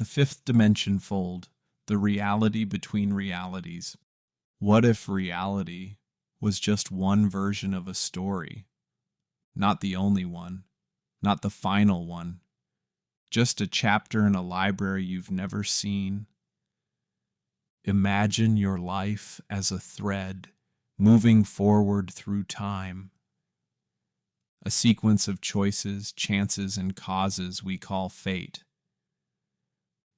The fifth dimension fold, the reality between realities. What if reality was just one version of a story? Not the only one, not the final one, just a chapter in a library you've never seen. Imagine your life as a thread moving forward through time. A sequence of choices, chances, and causes we call fate.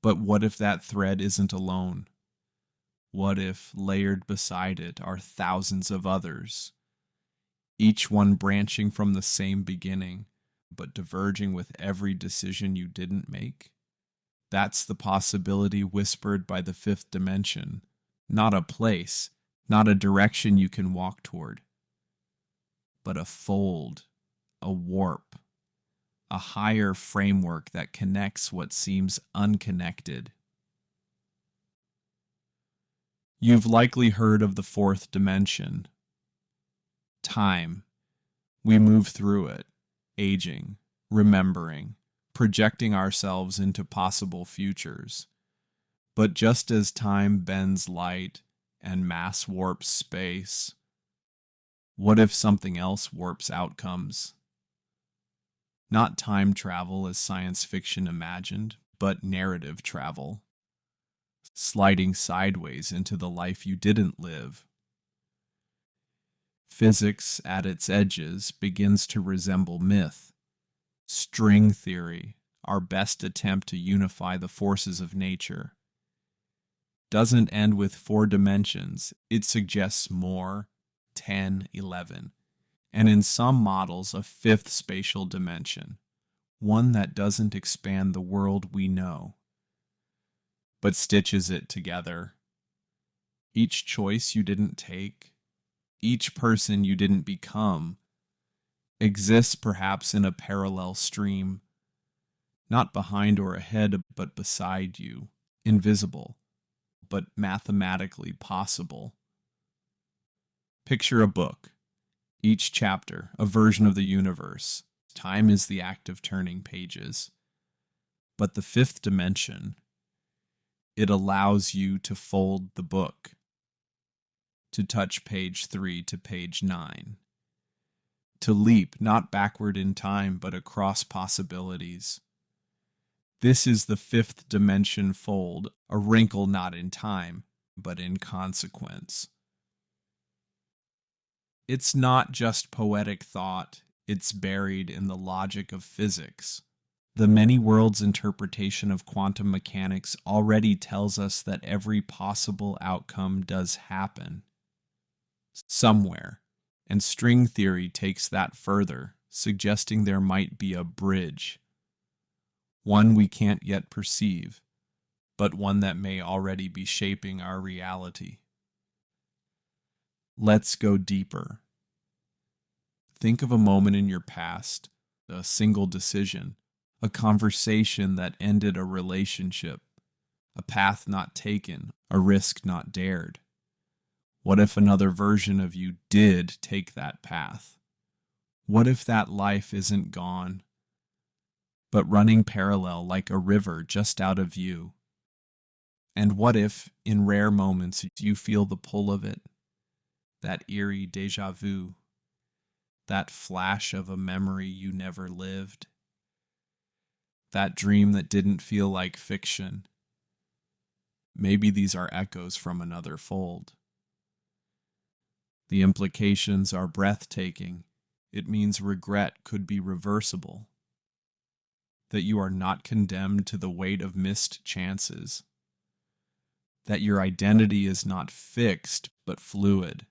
But what if that thread isn't alone? What if layered beside it are thousands of others, each one branching from the same beginning, but diverging with every decision you didn't make? That's the possibility whispered by the fifth dimension, not a place, not a direction you can walk toward, but a fold, a warp, a higher framework that connects what seems unconnected. You've likely heard of the fourth dimension. Time. We move through it, aging, remembering, projecting ourselves into possible futures. But just as time bends light and mass warps space, what if something else warps outcomes? Not time travel as science fiction imagined, but narrative travel. Sliding sideways into the life you didn't live. Physics at its edges begins to resemble myth. String theory, our best attempt to unify the forces of nature, doesn't end with 4 dimensions. It suggests more, 10, 11, and in some models a 5th spatial dimension, one that doesn't expand the world we know, but stitches it together. Each choice you didn't take, each person you didn't become, exists perhaps in a parallel stream, not behind or ahead, but beside you, invisible, but mathematically possible. Picture a book, each chapter a version of the universe. Time is the act of turning pages. But the 5th dimension, it allows you to fold the book, to touch page 3 to page 9, to leap not backward in time but across possibilities. This is the 5th dimension fold, a wrinkle not in time, but in consequence. It's not just poetic thought, it's buried in the logic of physics. The many worlds interpretation of quantum mechanics already tells us that every possible outcome does happen somewhere, and string theory takes that further, suggesting there might be a bridge, one we can't yet perceive, but one that may already be shaping our reality. Let's go deeper. Think of a moment in your past, a single decision, a conversation that ended a relationship, a path not taken, a risk not dared. What if another version of you did take that path? What if that life isn't gone, but running parallel like a river just out of view? And what if, in rare moments, you feel the pull of it, that eerie déjà vu, that flash of a memory you never lived, that dream that didn't feel like fiction? Maybe these are echoes from another fold. The implications are breathtaking. It means regret could be reversible, that you are not condemned to the weight of missed chances, that your identity is not fixed but fluid,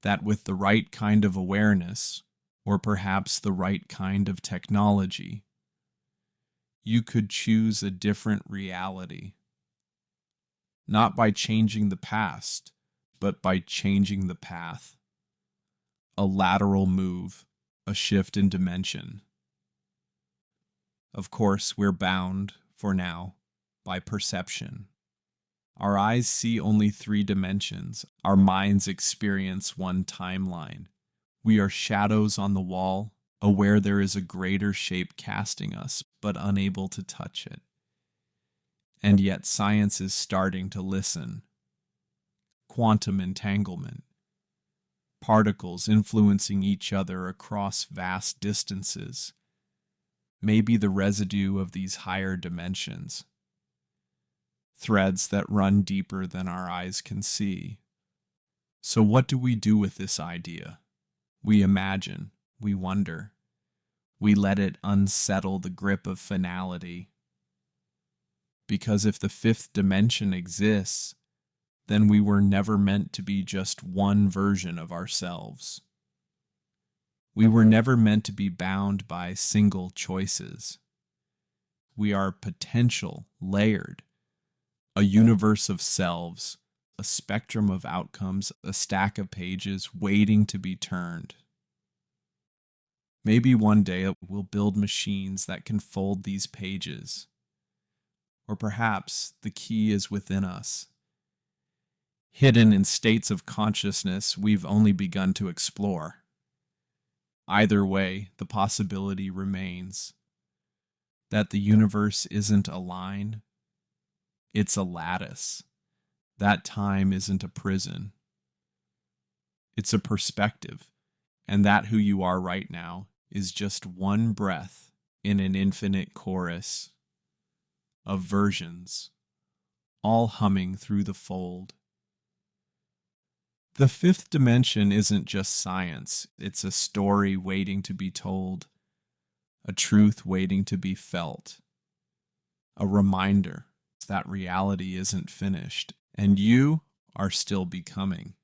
that with the right kind of awareness, or perhaps the right kind of technology, you could choose a different reality, not by changing the past, but by changing the path. A lateral move, a shift in dimension. Of course, we're bound, for now, by perception. Our eyes see only 3 dimensions. Our minds experience one timeline. We are shadows on the wall, aware there is a greater shape casting us, but unable to touch it. And yet science is starting to listen. Quantum entanglement, particles influencing each other across vast distances, may be the residue of these higher dimensions, threads that run deeper than our eyes can see. So what do we do with this idea? We imagine, we wonder, we let it unsettle the grip of finality. Because if the fifth dimension exists, then we were never meant to be just one version of ourselves. We were never meant to be bound by single choices. We are potential, layered, a universe of selves, a spectrum of outcomes, a stack of pages waiting to be turned. Maybe one day we'll build machines that can fold these pages. Or perhaps the key is within us, hidden in states of consciousness we've only begun to explore. Either way, the possibility remains that the universe isn't a line, it's a lattice. That time isn't a prison. It's a perspective, and that who you are right now is just one breath in an infinite chorus of versions, all humming through the fold. The fifth dimension isn't just science, it's a story waiting to be told, a truth waiting to be felt, a reminder that reality isn't finished, and you are still becoming.